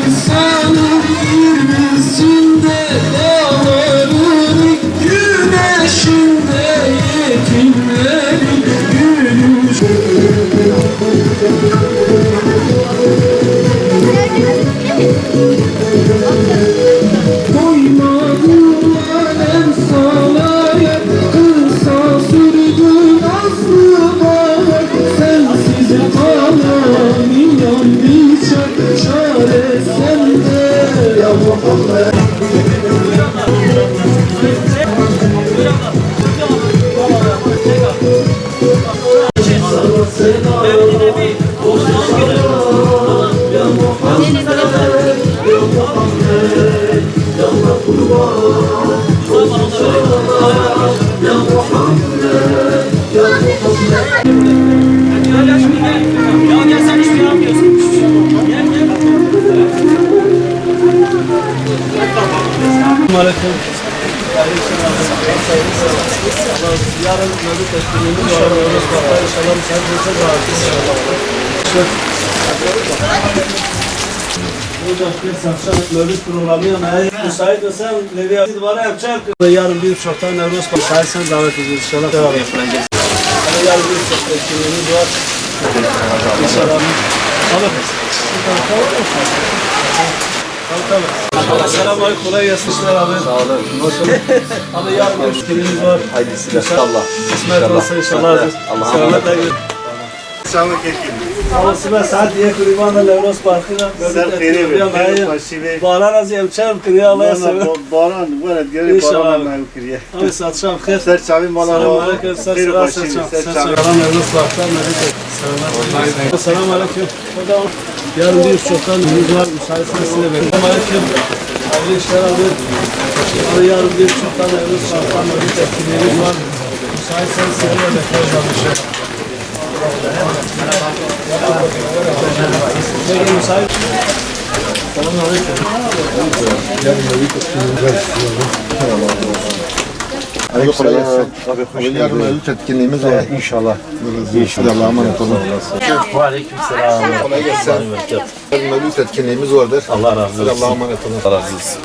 insanın girmesinde dağların güneşinde yetimlerin gülüşü. Doymadım alem salaya, kısa sürdü nazlı bahar. Sensiz kalamıyorum bir çare sende ya Muhammed. Aleyküm. Yarın mevlüt etkinliğimiz var. İnşallah müsaade hocam bir akşam mevlüt programı yana müsait olsan Levi Aziz bana yapacak. Yarın bir çoktan Nevruz müsaitsen davet ediyoruz inşallah. Devam yapacağız. Yarın bir çok etkinliğimiz var. İnşallah. Tabii. Selamun aleyküm. Kolay gelsin işler abi. Sağ olun. Abi yarın bir etkinliğimiz var. Hayırlısı inşallah. İsmet olsa inşallah. Allah'a Selametle gelin. Sağlık ekim. Allah'ıma saat diye kurbanla Levros Parkı'na Ser kheri ve pasive. Baran az yemçem kırıya Allah'a sever. Baran böyle geri baran mı kiriye. Abi satışam khair. Ser çavi mala. Selamun aleyküm. Ser satışam. Ser çavi Levros Parkı'na merak et. Selamun aleyküm. Yarın bir çoktan ünlü var. Müsaitseniz size verin. Selamun aleyküm. Hayırlı işler abi. Abi yarın bir çoktan Levros Parkı'na merak etkinliğimiz var. Müsaitseniz size verin. Peki müsait. Selamünaleyküm. Yarın mevlüt etkinliğimiz var. İnşallah. İnşallah. Allah'a emanet olun. Aleykümselam. Kolay gelsin. Yarın mevlüt etkinliğimiz vardır. Allah razı olsun. Allah'a emanet olun. Allah razı olsun.